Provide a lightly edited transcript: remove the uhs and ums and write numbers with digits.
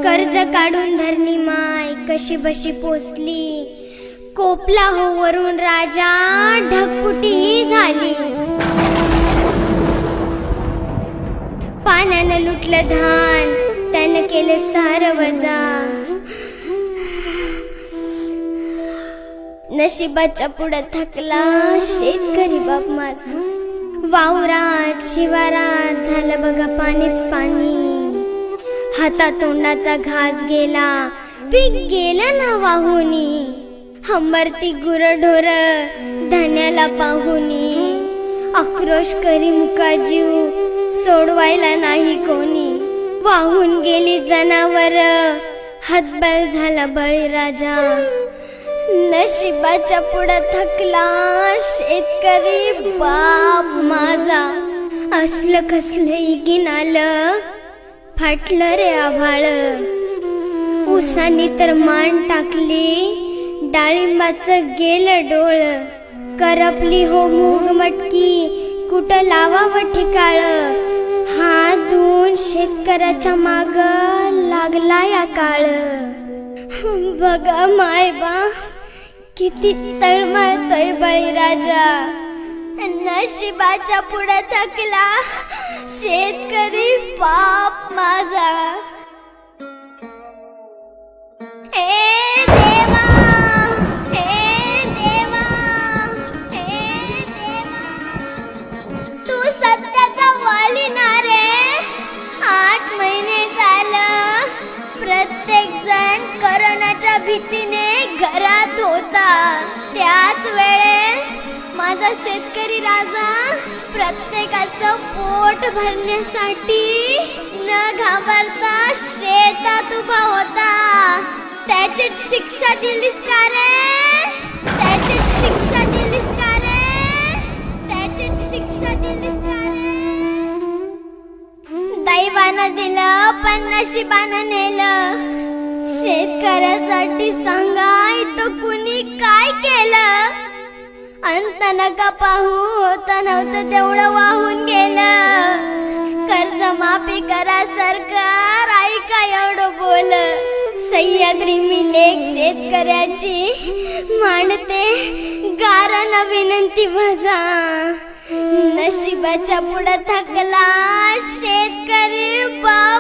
कर्ज काढून धरणी माय कशी बशी पोचली, कोपला हो वरून राजा ढगफुटी झाली. पाण्यानं लुटलं धान, त्यानं केलं सार वजा. नशिबाच्या पुढं थकला शेतकरी बाप माझा. वावरात शिवारात झालं बघा पाणीच पाणी. हातातोंडाचा घास गेला, पीक गेलं ना वाहुनी. हंबरती गुरढोर धान्याला पाहुनी. आक्रोश करी मुका जीव, सोडवायला नाही कोणी. वाहून गेली जनावर, हतबल झाला बळीराजा. नशिबाच्या पुढं थकला शेतकरी बाप माझा. असलं कसलं इगीन आलं, फाटलं रे आभाळ. उसानी तर मान टाकली, डाळिंबाचं गेलं डोळ. करपली हो मूग मटकी, कुठं लावावं ठिकाळ. हात धुवून शेतकऱ्याच्या माग लागला या काळ. बघा मायबा किती तळमळतोय बळीराजा. नशिबाच्या पुढे थकला शेतकरी बाप माझा. हे देवा, हे देवा, हे देवा, तू सत्याचा वाली ना रे. 8 महिने झालं प्रत्येक जण कोरोनाच्या भीतीने घरात होता. त्याच वेळेस माझा शेतकरी राजा प्रत्येकाचं पोट भरण्यासाठी न घाबरता शेतात उभा होता. त्याचीच शिक्षा दिलीस का रे? त्याचीच शिक्षा दिलीस का रे? त्याचीच शिक्षा दिलीस का रे? दैवानं दिलं पण नशिबानं नेलं. शेतकऱ्यासाठी सांगाय तो कुणी काय केलं. अंत नका पाहू, होतं नव्हतं तेवढं वाहून गेलं. कर्ज माफी करा सरकार, ऐका एवढं बोल. सह्याद्री मी लेख शेतकऱ्याची मांडते गारानं विनंती माझा. नशिबाच्या पुढं थकला शेतकरी बाप